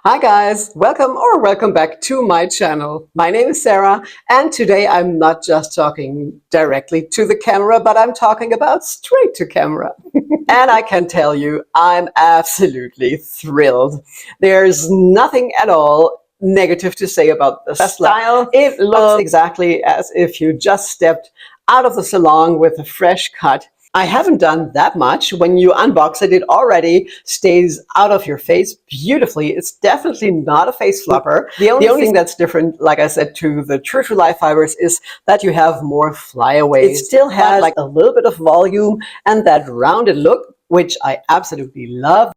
Hi guys, welcome back to my channel. My name is Sarah, and today I'm not just talking directly to the camera, but I'm talking about straight to camera. And I can tell you, I'm absolutely thrilled. There's nothing at all negative to say about the style. It looks exactly as if you just stepped out of the salon with a fresh cut. I haven't done that much. When you unbox it, it already stays out of your face beautifully. It's definitely not a face flopper. The only thing that's different, like I said, to the true to life fibers is that you have more flyaways. It still has like a little bit of volume and that rounded look, which I absolutely love.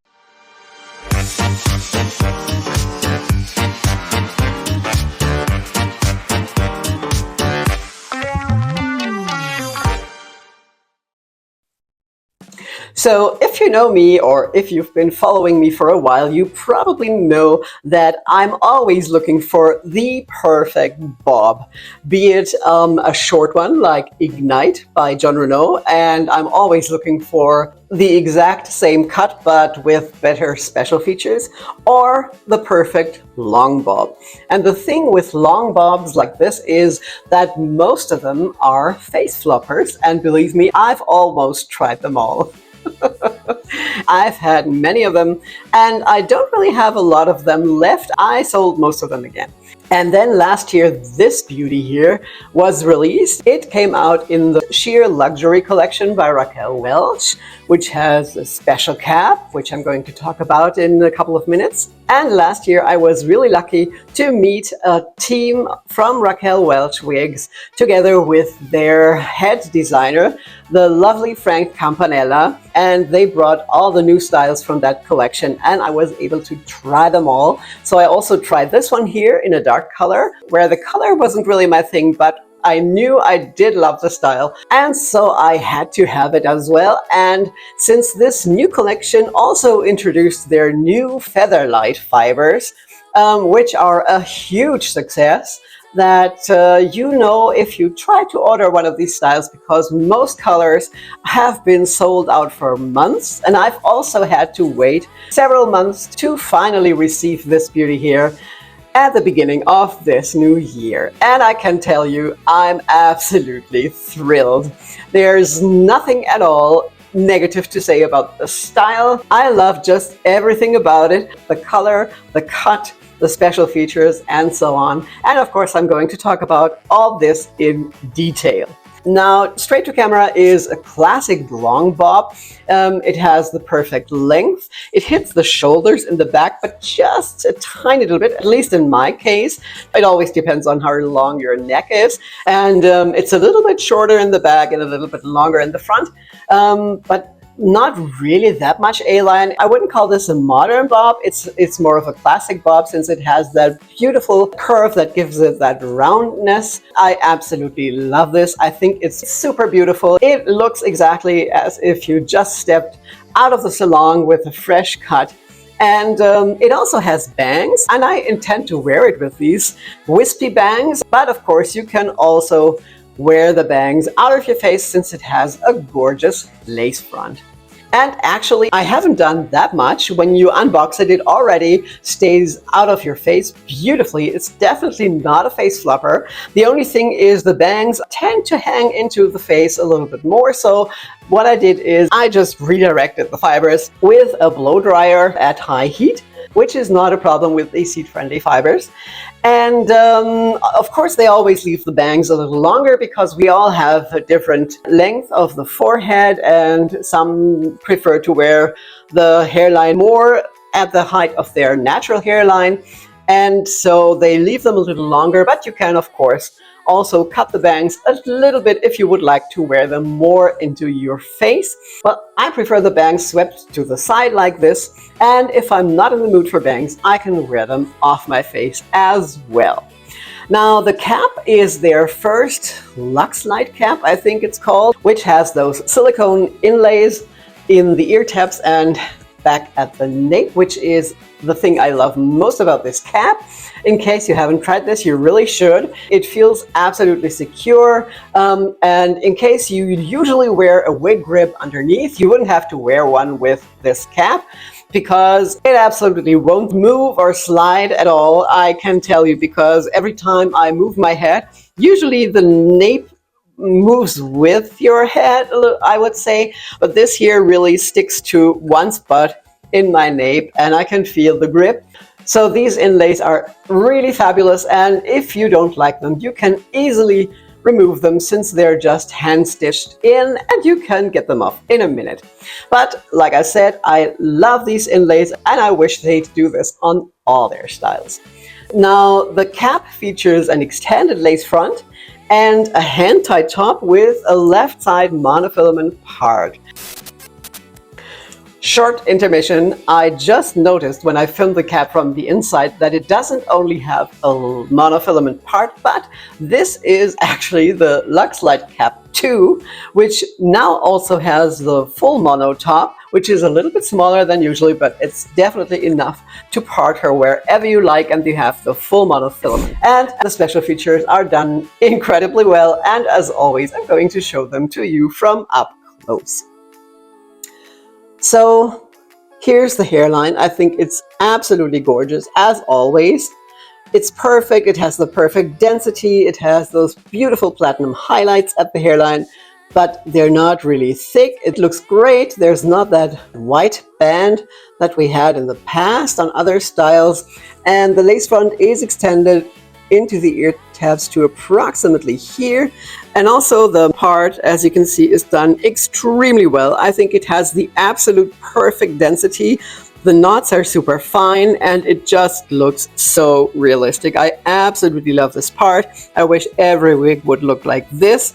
So if you know me, or if you've been following me for a while, you probably know that I'm always looking for the perfect bob, be it a short one like Ignite by John Renault, and I'm always looking for the exact same cut but with better special features, or the perfect long bob. And the thing with long bobs like this is that most of them are face floppers, and believe me, I've almost tried them all. I've had many of them, and I don't really have a lot of them left. I sold most of them again. And then last year, this beauty here was released. It came out in the Sheer Luxury collection by Raquel Welch, which has a special cap, which I'm going to talk about in a couple of minutes. And last year, I was really lucky to meet a team from Raquel Welch Wigs together with their head designer, the lovely Frank Campanella, and they brought all the new styles from that collection, and I was able to try them all. So I also tried this one here in a dark color, where the color wasn't really my thing, but I knew I did love the style, and so I had to have it as well. And since this new collection also introduced their new Featherlight fibers, which are a huge success, that you know if you try to order one of these styles, because most colors have been sold out for months, and I've also had to wait several months to finally receive this beauty here at the beginning of this new year. And I can tell you, I'm absolutely thrilled. There's nothing at all negative to say about the style. I love just everything about it, the color, the cut, the special features, and so on. And of course, I'm going to talk about all this in detail. Now, straight to camera is a classic long bob. It has the perfect length. It hits the shoulders in the back, but just a tiny little bit, at least in my case. It always depends on how long your neck is. And it's a little bit shorter in the back and a little bit longer in the front. But not really that much A-line. I wouldn't call this a modern bob. It's more of a classic bob, since it has that beautiful curve that gives it that roundness. I absolutely love this. I think it's super beautiful. It looks exactly as if you just stepped out of the salon with a fresh cut. And it also has bangs, and I intend to wear it with these wispy bangs. But of course, you can also wear the bangs out of your face, since it has a gorgeous lace front. And actually, I haven't done that much. When you unbox it, it already stays out of your face beautifully. It's definitely not a face flopper. The only thing is the bangs tend to hang into the face a little bit more. So what I did is I just redirected the fibers with a blow dryer at high heat, which is not a problem with these heat-friendly fibers. And of course, they always leave the bangs a little longer, because we all have a different length of the forehead, and some prefer to wear the hairline more at the height of their natural hairline. And so they leave them a little longer, but you can, of course, also cut the bangs a little bit if you would like to wear them more into your face. But I prefer the bangs swept to the side like this. And if I'm not in the mood for bangs, I can wear them off my face as well. Now, the cap is their first Luxe Light cap, I think it's called, which has those silicone inlays in the ear tabs and back at the nape, which is the thing I love most about this cap. In case you haven't tried this, you really should. It feels absolutely secure. And in case you usually wear a wig grip underneath, you wouldn't have to wear one with this cap. because it absolutely won't move or slide at all. I can tell you, because every time I move my head, usually the nape moves with your head, I would say, but this here really sticks to one spot in my nape and I can feel the grip. So these inlays are really fabulous, and if you don't like them, you can easily remove them since they're just hand stitched in and you can get them off in a minute. But like I said, I love these inlays and I wish they'd do this on all their styles. Now the cap features an extended lace front and a hand-tied top with a left side monofilament part. Short intermission. I just noticed when I filmed the cap from the inside that it doesn't only have a monofilament part, but this is actually the Luxe Light Cap 2, which now also has the full mono top, which is a little bit smaller than usually, but it's definitely enough to part her wherever you like, and you have the full monofilament. And the special features are done incredibly well, and as always, I'm going to show them to you from up close. So here's the hairline. I think it's absolutely gorgeous, as always. It's perfect. It has the perfect density. It has those beautiful platinum highlights at the hairline, but they're not really thick. It looks great. There's not that white band that we had in the past on other styles. And the lace front is extended into the ear tabs to approximately here. And also the part, as you can see, is done extremely well. I think it has the absolute perfect density. The knots are super fine and it just looks so realistic. I absolutely love this part. I wish every wig would look like this.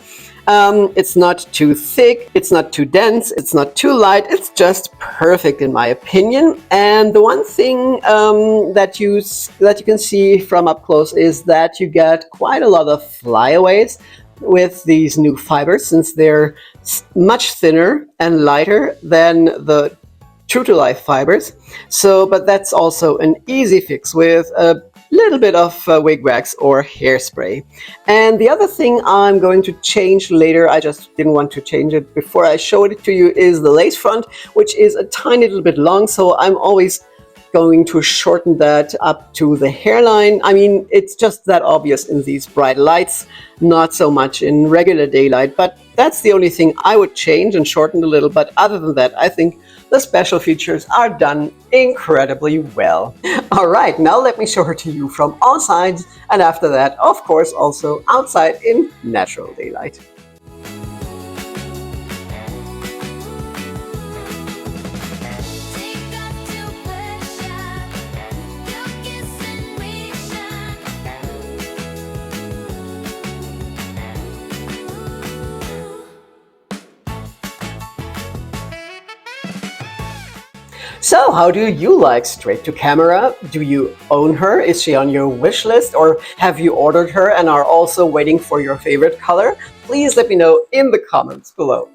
It's not too thick, it's not too dense, it's not too light, it's just perfect in my opinion. And the one thing that you can see from up close is that you get quite a lot of flyaways with these new fibers, since they're much thinner and lighter than the true to life fibers. So, but that's also an easy fix with a little bit of wig wax or hairspray. And the other thing I'm going to change later, I just didn't want to change it before I showed it to you, is the lace front, which is a tiny little bit long. So I'm always going to shorten that up to the hairline. I mean, it's just that obvious in these bright lights, not so much in regular daylight, but that's the only thing I would change and shorten a little. But other than that, I think the special features are done incredibly well. All right, now let me show her to you from all sides, and after that, of course, also outside in natural daylight. So how do you like straight to camera? Do you own her? Is she on your wish list, or have you ordered her and are also waiting for your favorite color? Please let me know in the comments below.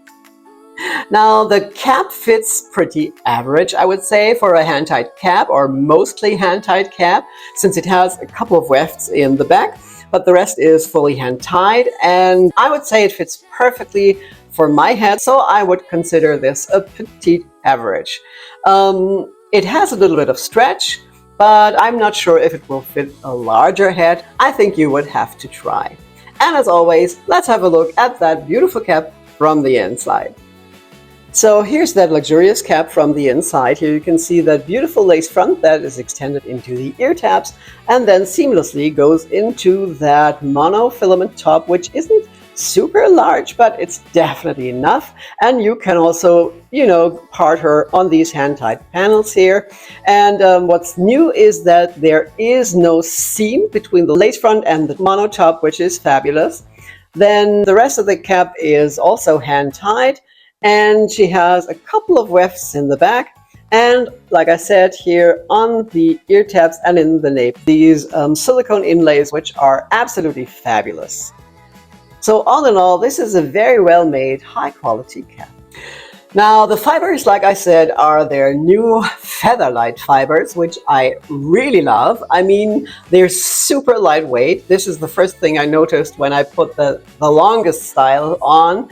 Now the cap fits pretty average, I would say, for a hand-tied cap, or mostly hand-tied cap, since it has a couple of wefts in the back, but the rest is fully hand-tied, and I would say it fits perfectly for my head, so I would consider this a petite average. It has a little bit of stretch, but I'm not sure if it will fit a larger head. I think you would have to try. And as always, let's have a look at that beautiful cap from the inside. So here's that luxurious cap from the inside. Here you can see that beautiful lace front that is extended into the ear tabs and then seamlessly goes into that monofilament top, which isn't super large, but it's definitely enough. And you can also, part her on these hand-tied panels here. And what's new is that there is no seam between the lace front and the mono top, which is fabulous. Then the rest of the cap is also hand-tied, and she has a couple of wefts in the back. And like I said, here on the ear tabs and in the nape, these silicone inlays, which are absolutely fabulous. So all in all, this is a very well-made, high-quality cap. Now, the fibers, like I said, are their new Featherlight fibers, which I really love. I mean, they're super lightweight. This is the first thing I noticed when I put the longest style on,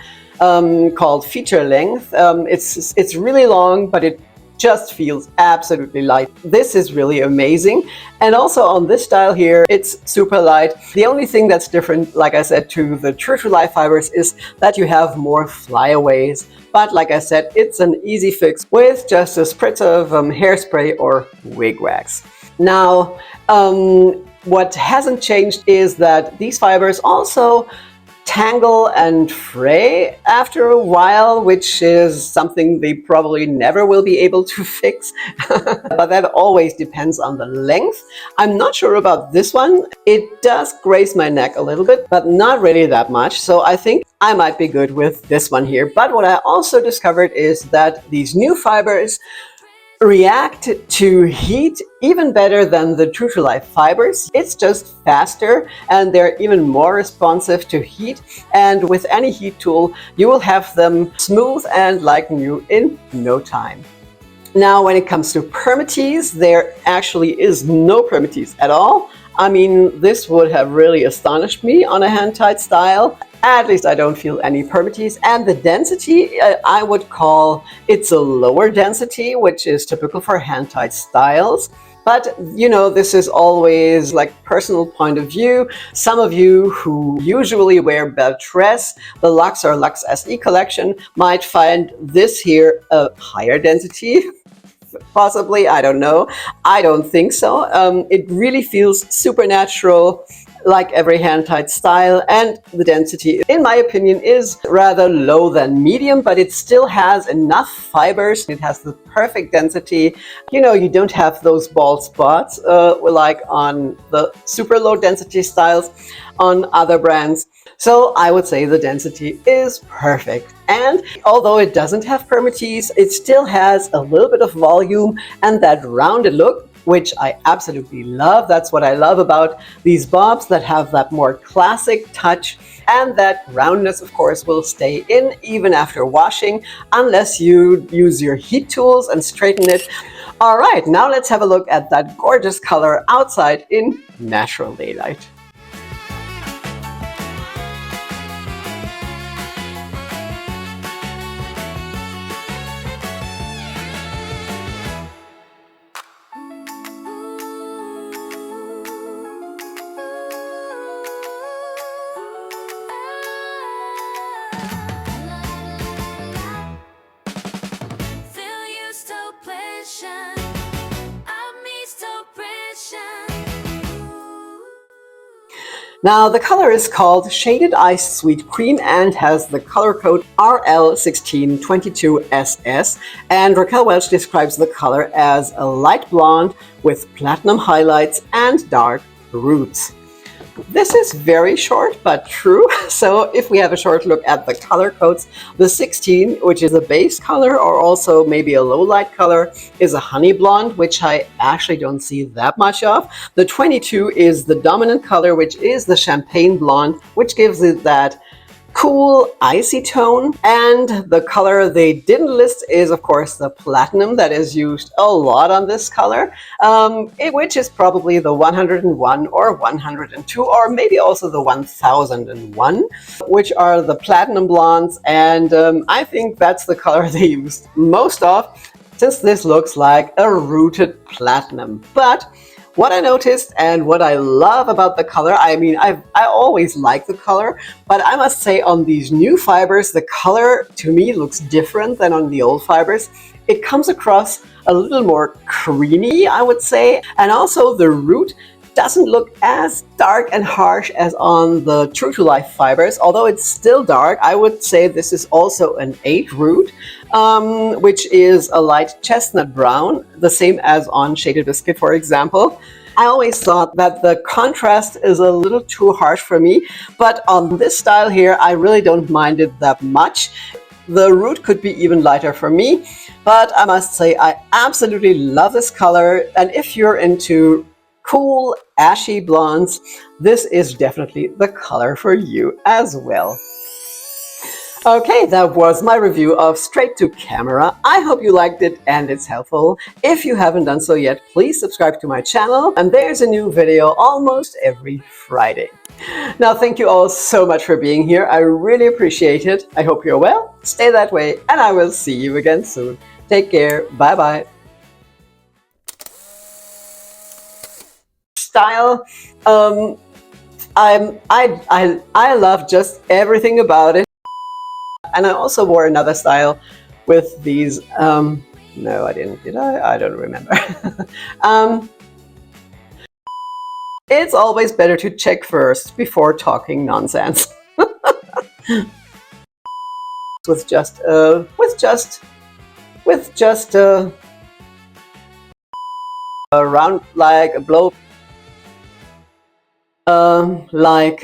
called Feature Length. It's really long, but it just feels absolutely light. This is really amazing. And also on this style here, it's super light. The only thing that's different, like I said, to the True to Life fibers is that you have more flyaways. But like I said, it's an easy fix with just a spritz of hairspray or wig wax. Now, what hasn't changed is that these fibers also tangle and fray after a while, which is something they probably never will be able to fix. But that always depends on the length. I'm not sure about this one. It does graze my neck a little bit, but not really that much. So I think I might be good with this one here. But what I also discovered is that these new fibers react to heat even better than the True to Life fibers. It's just faster and they're even more responsive to heat. And with any heat tool, you will have them smooth and like new in no time. Now, when it comes to permatease, there actually is no permatease at all. I mean, this would have really astonished me on a hand-tied style. At least I don't feel any permatease. And the density, I would call it's a lower density, which is typical for hand-tied styles. But, you know, this is always like personal point of view. Some of you who usually wear Beltress, the Luxe or Luxe SE collection, might find this here a higher density. Possibly, I don't know. I don't think so. It really feels supernatural, like every hand-tied style, and the density, in my opinion, is rather low than medium, but it still has enough fibers. It has the perfect density. You know, you don't have those bald spots like on the super low density styles on other brands. So I would say the density is perfect. And although it doesn't have permatease, it still has a little bit of volume and that rounded look, which I absolutely love. That's what I love about these bobs, that have that more classic touch, and that roundness, of course, will stay in even after washing, unless you use your heat tools and straighten it. All right, now let's have a look at that gorgeous color outside in natural daylight. Now, the color is called Shaded Ice Sweet Cream and has the color code RL1622SS. And Raquel Welch describes the color as a light blonde with platinum highlights and dark roots. This is very short but true. So if we have a short look at the color codes, the 16, which is a base color or also maybe a low light color, is a honey blonde, which I actually don't see that much of. The 22 is the dominant color, which is the champagne blonde, which gives it that cool icy tone. And the color they didn't list is, of course, the platinum that is used a lot on this color, which is probably the 101 or 102 or maybe also the 1001, which are the platinum blondes. And I think that's the color they used most of, since this looks like a rooted platinum. But what I noticed and what I love about the color, I mean, I always like the color, but I must say on these new fibers, the color to me looks different than on the old fibers. It comes across a little more creamy, I would say, and also the root doesn't look as dark and harsh as on the True to Life fibers. Although it's still dark, I would say this is also an 8 root, which is a light chestnut brown, the same as on Shaded Biscuit, for example. I always thought that the contrast is a little too harsh for me, but on this style here, I really don't mind it that much. The root could be even lighter for me, but I must say I absolutely love this color. And if you're into cool ashy blondes, this is definitely the color for you as well. Okay, that was my review of Straight to Camera. I hope you liked it and it's helpful. If you haven't done so yet, please subscribe to my channel, and there's a new video almost every Friday. Now, thank you all so much for being here. I really appreciate it. I hope you're well, stay that way, and I will see you again soon. Take care. Bye bye. Style. I love just everything about it. And I also wore another style with these. No, I didn't. Did I? I don't remember. It's always better to check first before talking nonsense. with just around like a blow, like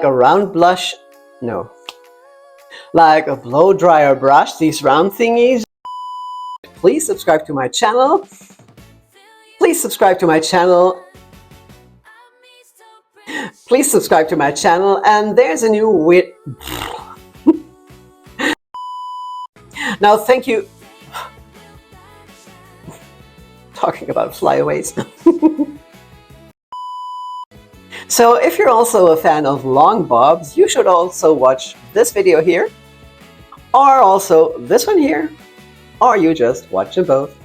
a round blush. No, like a blow dryer brush. These round thingies. Please subscribe to my channel. Please subscribe to my channel. Please subscribe to my channel. And there's a new Now, thank you. Talking about flyaways. So if you're also a fan of long bobs, you should also watch this video here, or also this one here, or you just watch them both.